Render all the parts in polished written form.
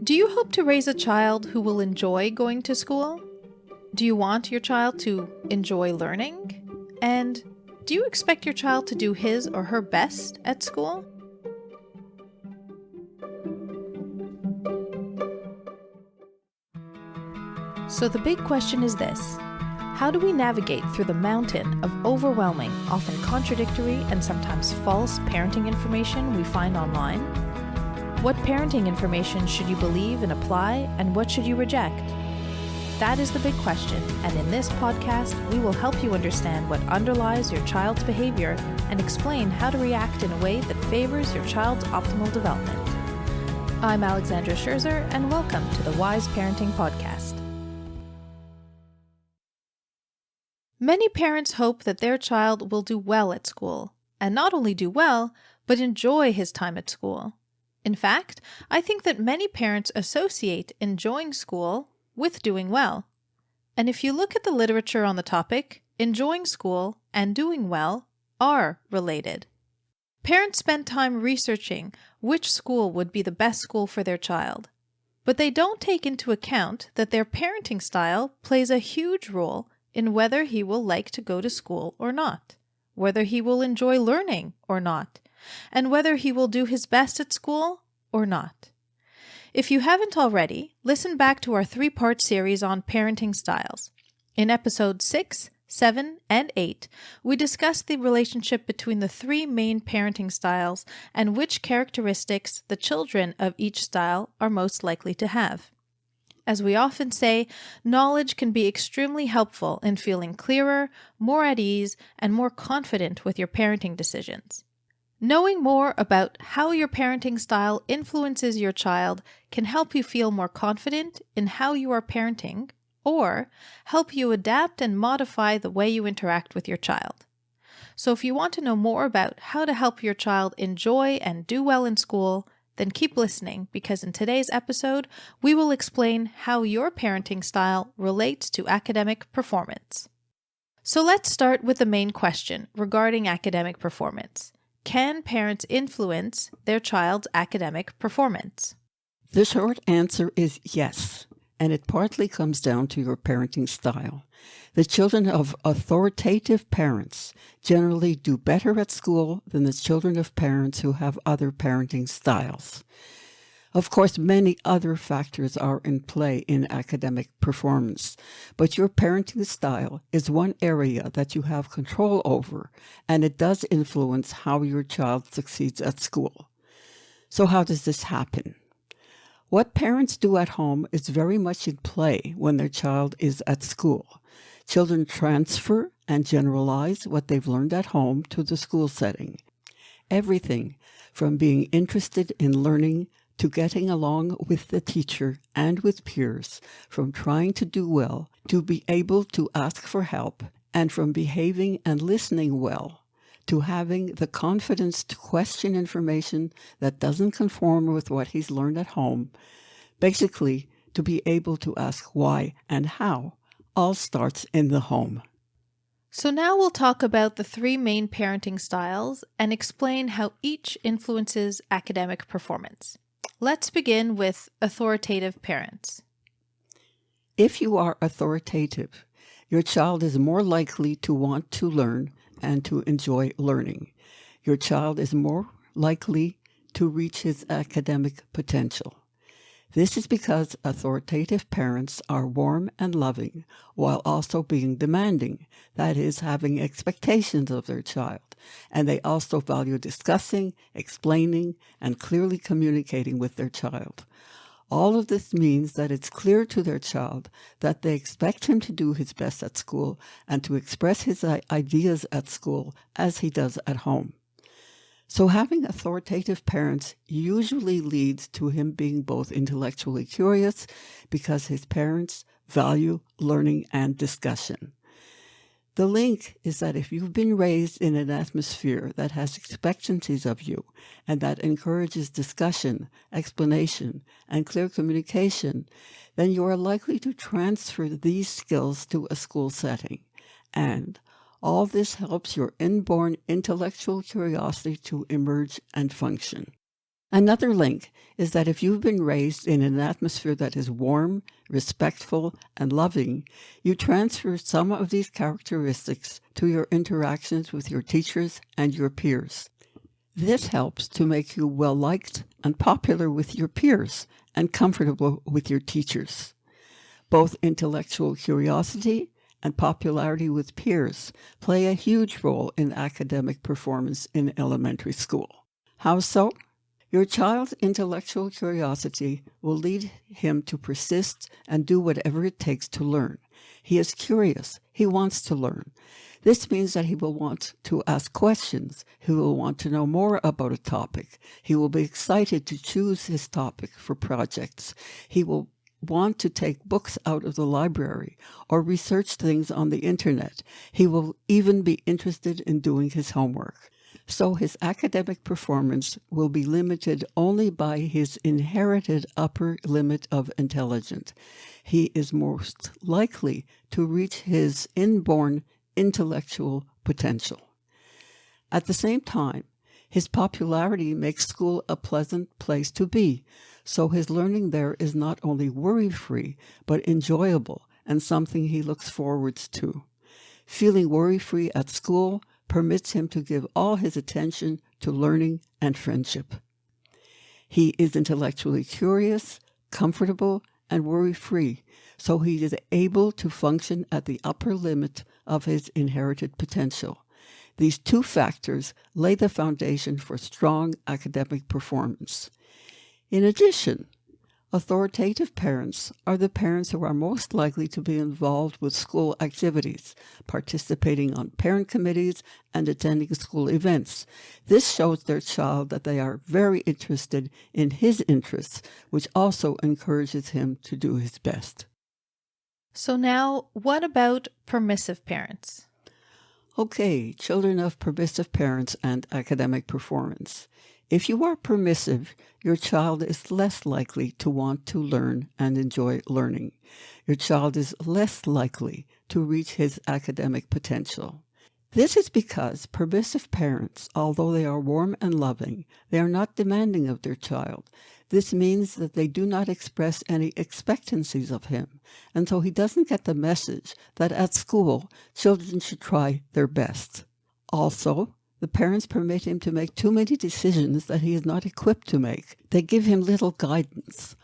Do you hope to raise a child who will enjoy going to school? Do you want your child to enjoy learning? And do you expect your child to do his or her best at school? So the big question is this: how do we navigate through the mountain of overwhelming, often contradictory, and sometimes false parenting information we find online? What parenting information should you believe and apply, and what should you reject? That is the big question, and in this podcast, we will help you understand what underlies your child's behavior and explain how to react in a way that favors your child's optimal development. I'm Alexandra Scherzer, and welcome to the Wise Parenting Podcast. Many parents hope that their child will do well at school, and not only do well, but enjoy his time at school. In fact, I think that many parents associate enjoying school with doing well. And if you look at the literature on the topic, enjoying school and doing well are related. Parents spend time researching which school would be the best school for their child, but they don't take into account that their parenting style plays a huge role in whether he will like to go to school or not, whether he will enjoy learning or not, and whether he will do his best at school or not. If you haven't already, listen back to our 3-part series on parenting styles. In episodes 6, 7, and 8, we discussed the relationship between the 3 main parenting styles and which characteristics the children of each style are most likely to have. As we often say, knowledge can be extremely helpful in feeling clearer, more at ease, and more confident with your parenting decisions. Knowing more about how your parenting style influences your child can help you feel more confident in how you are parenting, or help you adapt and modify the way you interact with your child. So if you want to know more about how to help your child enjoy and do well in school, then keep listening, because in today's episode, we will explain how your parenting style relates to academic performance. So let's start with the main question regarding academic performance. Can parents influence their child's academic performance? The short answer is yes, and it partly comes down to your parenting style. The children of authoritative parents generally do better at school than the children of parents who have other parenting styles. Of course, many other factors are in play in academic performance, but your parenting style is one area that you have control over, and it does influence how your child succeeds at school. So how does this happen? What parents do at home is very much in play when their child is at school. Children transfer and generalize what they've learned at home to the school setting. Everything from being interested in learning to getting along with the teacher and with peers, from trying to do well to be able to ask for help, and from behaving and listening well to having the confidence to question information that doesn't conform with what he's learned at home, basically to be able to ask why and how, all starts in the home. So now we'll talk about the 3 main parenting styles and explain how each influences academic performance. Let's begin with authoritative parents. If you are authoritative, your child is more likely to want to learn and to enjoy learning. Your child is more likely to reach his academic potential. This is because authoritative parents are warm and loving while also being demanding, that is, having expectations of their child, and they also value discussing, explaining, and clearly communicating with their child. All of this means that it's clear to their child that they expect him to do his best at school and to express his ideas at school as he does at home. So having authoritative parents usually leads to him being both intellectually curious because his parents value learning and discussion. The link is that if you've been raised in an atmosphere that has expectancies of you and that encourages discussion, explanation, and clear communication, then you are likely to transfer these skills to a school setting. And all this helps your inborn intellectual curiosity to emerge and function. Another link is that if you've been raised in an atmosphere that is warm, respectful, and loving, you transfer some of these characteristics to your interactions with your teachers and your peers. This helps to make you well-liked and popular with your peers and comfortable with your teachers. Both intellectual curiosity and popularity with peers play a huge role in academic performance in elementary school. How so? Your child's intellectual curiosity will lead him to persist and do whatever it takes to learn. He is curious. He wants to learn. This means that he will want to ask questions. He will want to know more about a topic. He will be excited to choose his topic for projects. He will want to take books out of the library or research things on the internet. He will even be interested in doing his homework. So his academic performance will be limited only by his inherited upper limit of intelligence. He is most likely to reach his inborn intellectual potential. At the same time, his popularity makes school a pleasant place to be, so his learning there is not only worry-free, but enjoyable and something he looks forward to. Feeling worry-free at school permits him to give all his attention to learning and friendship. He is intellectually curious, comfortable, and worry-free, so he is able to function at the upper limit of his inherited potential. These two factors lay the foundation for strong academic performance. In addition, authoritative parents are the parents who are most likely to be involved with school activities, participating on parent committees, and attending school events. This shows their child that they are very interested in his interests, which also encourages him to do his best. So now, what about permissive parents? Okay, children of permissive parents and academic performance. If you are permissive, your child is less likely to want to learn and enjoy learning. Your child is less likely to reach his academic potential. This is because permissive parents, although they are warm and loving, they are not demanding of their child. This means that they do not express any expectancies of him, and so he doesn't get the message that at school, children should try their best. Also, the parents permit him to make too many decisions that he is not equipped to make. They give him little guidance.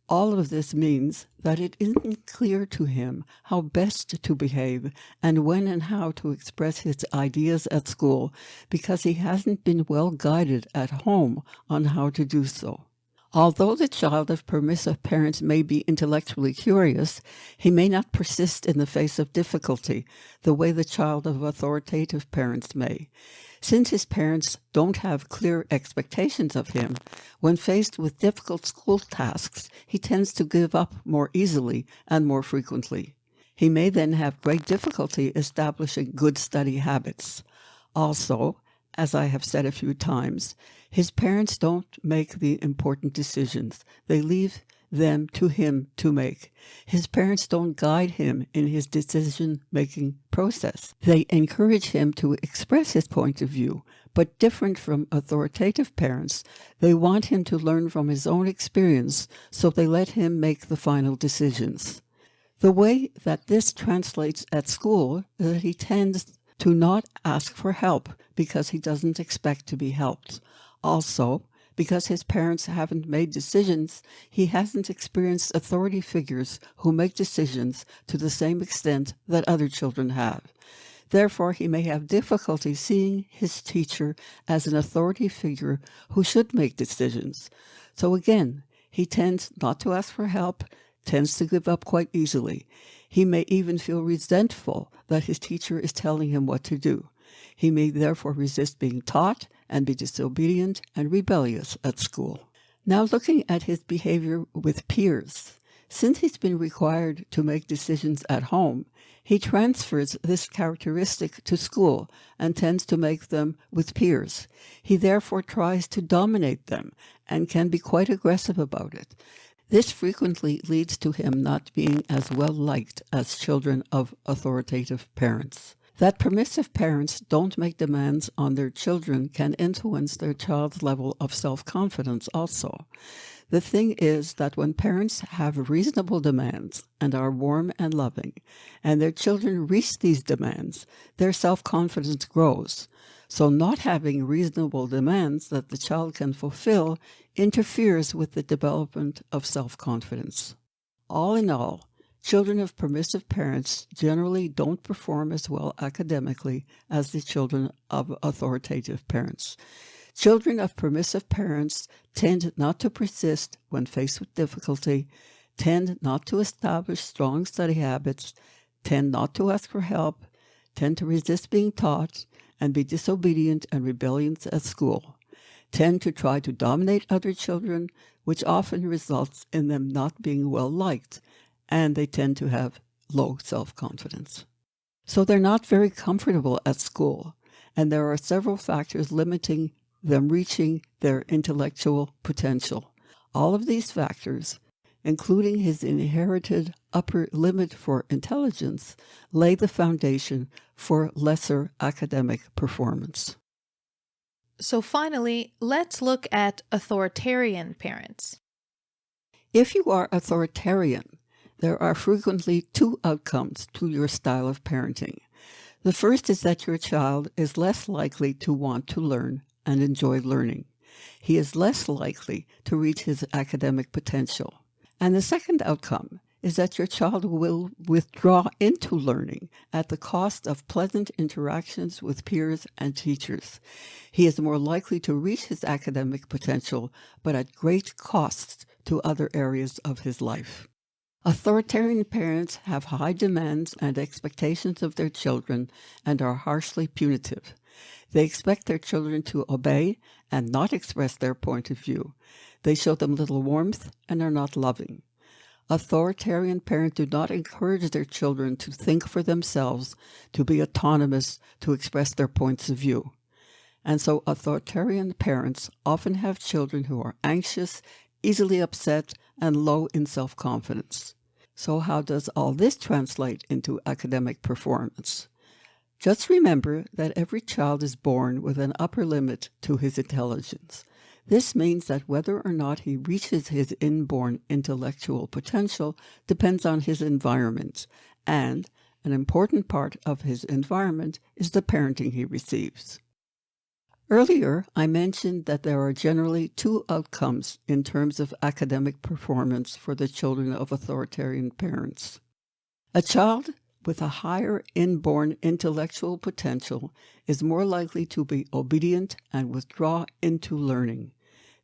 All of this means that it isn't clear to him how best to behave and when and how to express his ideas at school because he hasn't been well guided at home on how to do so. Although the child of permissive parents may be intellectually curious, he may not persist in the face of difficulty the way the child of authoritative parents may. Since his parents don't have clear expectations of him, when faced with difficult school tasks, he tends to give up more easily and more frequently. He may then have great difficulty establishing good study habits. Also, as I have said a few times, his parents don't make the important decisions. They leave them to him to make. His parents don't guide him in his decision-making process. They encourage him to express his point of view, but different from authoritative parents, they want him to learn from his own experience, so they let him make the final decisions. The way that this translates at school is that he tends to not ask for help because he doesn't expect to be helped. Also, because his parents haven't made decisions, he hasn't experienced authority figures who make decisions to the same extent that other children have. Therefore, he may have difficulty seeing his teacher as an authority figure who should make decisions. So again, he tends not to ask for help, tends to give up quite easily. He may even feel resentful that his teacher is telling him what to do. He may therefore resist being taught and be disobedient and rebellious at school. Now looking at his behavior with peers. Since he's been required to make decisions at home, he transfers this characteristic to school and tends to make them with peers. He therefore tries to dominate them and can be quite aggressive about it. This frequently leads to him not being as well liked as children of authoritative parents. That permissive parents don't make demands on their children can influence their child's level of self-confidence also. The thing is that when parents have reasonable demands and are warm and loving, and their children reach these demands, their self-confidence grows. So not having reasonable demands that the child can fulfill interferes with the development of self-confidence. All in all, children of permissive parents generally don't perform as well academically as the children of authoritative parents. Children of permissive parents tend not to persist when faced with difficulty, tend not to establish strong study habits, tend not to ask for help, tend to resist being taught, and be disobedient and rebellious at school, tend to try to dominate other children, which often results in them not being well liked, and they tend to have low self-confidence. So they're not very comfortable at school, and there are several factors limiting them reaching their intellectual potential. All of these factors, including his inherited upper limit for intelligence, lay the foundation for lesser academic performance. So finally, let's look at authoritarian parents. If you are authoritarian, there are frequently two outcomes to your style of parenting. The first is that your child is less likely to want to learn and enjoy learning. He is less likely to reach his academic potential. And the second outcome is that your child will withdraw into learning at the cost of pleasant interactions with peers and teachers. He is more likely to reach his academic potential, but at great cost to other areas of his life. Authoritarian parents have high demands and expectations of their children and are harshly punitive. They expect their children to obey and not express their point of view. They show them little warmth and are not loving. Authoritarian parents do not encourage their children to think for themselves, to be autonomous, to express their points of view. And so authoritarian parents often have children who are anxious, easily upset, and low in self-confidence. So how does all this translate into academic performance? Just remember that every child is born with an upper limit to his intelligence. This means that whether or not he reaches his inborn intellectual potential depends on his environment, and an important part of his environment is the parenting he receives. Earlier, I mentioned that there are generally two outcomes in terms of academic performance for the children of authoritarian parents. A child with a higher inborn intellectual potential is more likely to be obedient and withdraw into learning.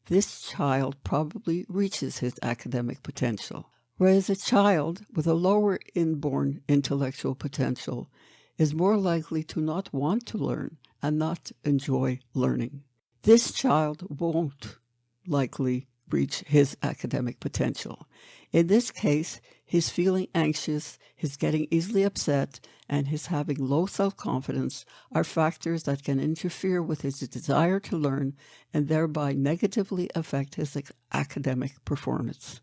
This child probably reaches his academic potential, whereas a child with a lower inborn intellectual potential is more likely to not want to learn and not enjoy learning. This child won't likely reach his academic potential. In this case, his feeling anxious, his getting easily upset, and his having low self-confidence are factors that can interfere with his desire to learn and thereby negatively affect his academic performance.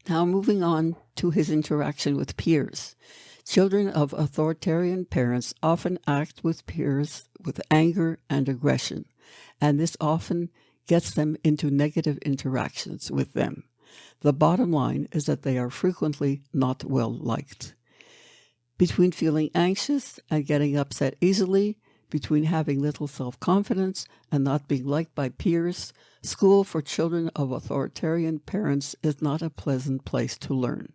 Now moving on to his interaction with peers. Children of authoritarian parents often act with peers with anger and aggression, and this often gets them into negative interactions with them. The bottom line is that they are frequently not well liked. Between feeling anxious and getting upset easily, between having little self-confidence and not being liked by peers, school for children of authoritarian parents is not a pleasant place to learn.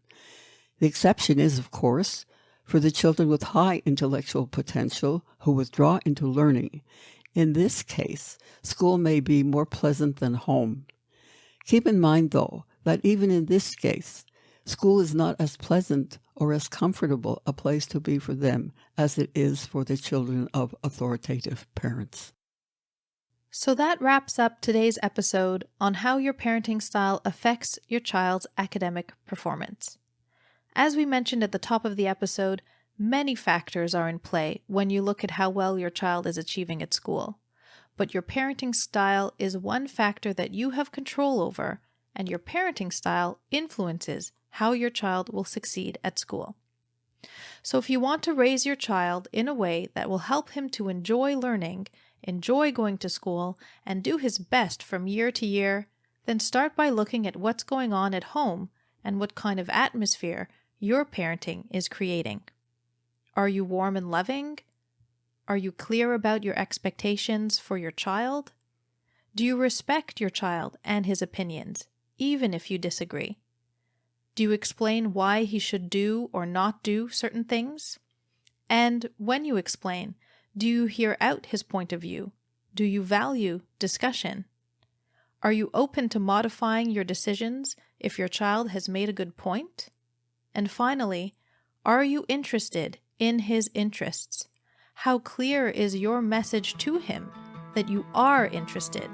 The exception is, of course, for the children with high intellectual potential who withdraw into learning. In this case, school may be more pleasant than home. Keep in mind, though, that even in this case, school is not as pleasant or as comfortable a place to be for them as it is for the children of authoritative parents. So that wraps up today's episode on how your parenting style affects your child's academic performance. As we mentioned at the top of the episode, many factors are in play when you look at how well your child is achieving at school. But your parenting style is one factor that you have control over, and your parenting style influences how your child will succeed at school. So if you want to raise your child in a way that will help him to enjoy learning, enjoy going to school, and do his best from year to year, then start by looking at what's going on at home and what kind of atmosphere your parenting is creating. Are you warm and loving? Are you clear about your expectations for your child? Do you respect your child and his opinions, even if you disagree? Do you explain why he should do or not do certain things? And when you explain, do you hear out his point of view? Do you value discussion? Are you open to modifying your decisions if your child has made a good point? And finally, are you interested in his interests? How clear is your message to him that you are interested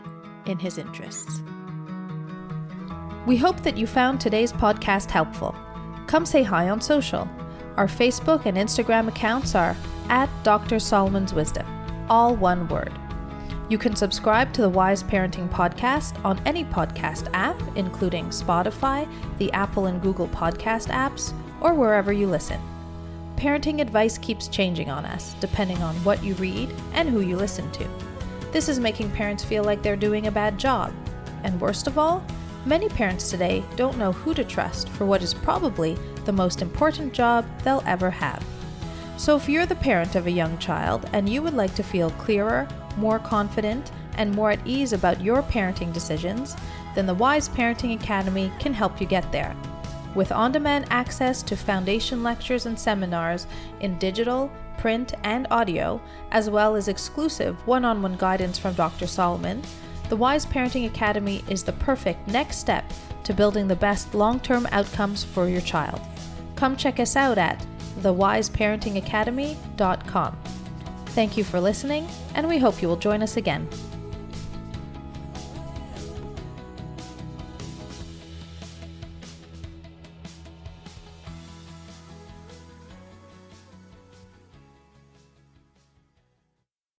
in his interests? We hope that you found today's podcast helpful. Come say hi on social. Our Facebook and Instagram accounts are @Dr. Solomon's Wisdom, all one word. You can subscribe to the Wise Parenting Podcast on any podcast app, including Spotify, the Apple and Google podcast apps, or wherever you listen. Parenting advice keeps changing on us, depending on what you read and who you listen to. This is making parents feel like they're doing a bad job. And worst of all, many parents today don't know who to trust for what is probably the most important job they'll ever have. So if you're the parent of a young child and you would like to feel clearer, more confident, and more at ease about your parenting decisions, then the Wise Parenting Academy can help you get there. With on-demand access to foundation lectures and seminars in digital, print, and audio, as well as exclusive one-on-one guidance from Dr. Solomon, the Wise Parenting Academy is the perfect next step to building the best long-term outcomes for your child. Come check us out at thewiseparentingacademy.com. Thank you for listening, and we hope you will join us again.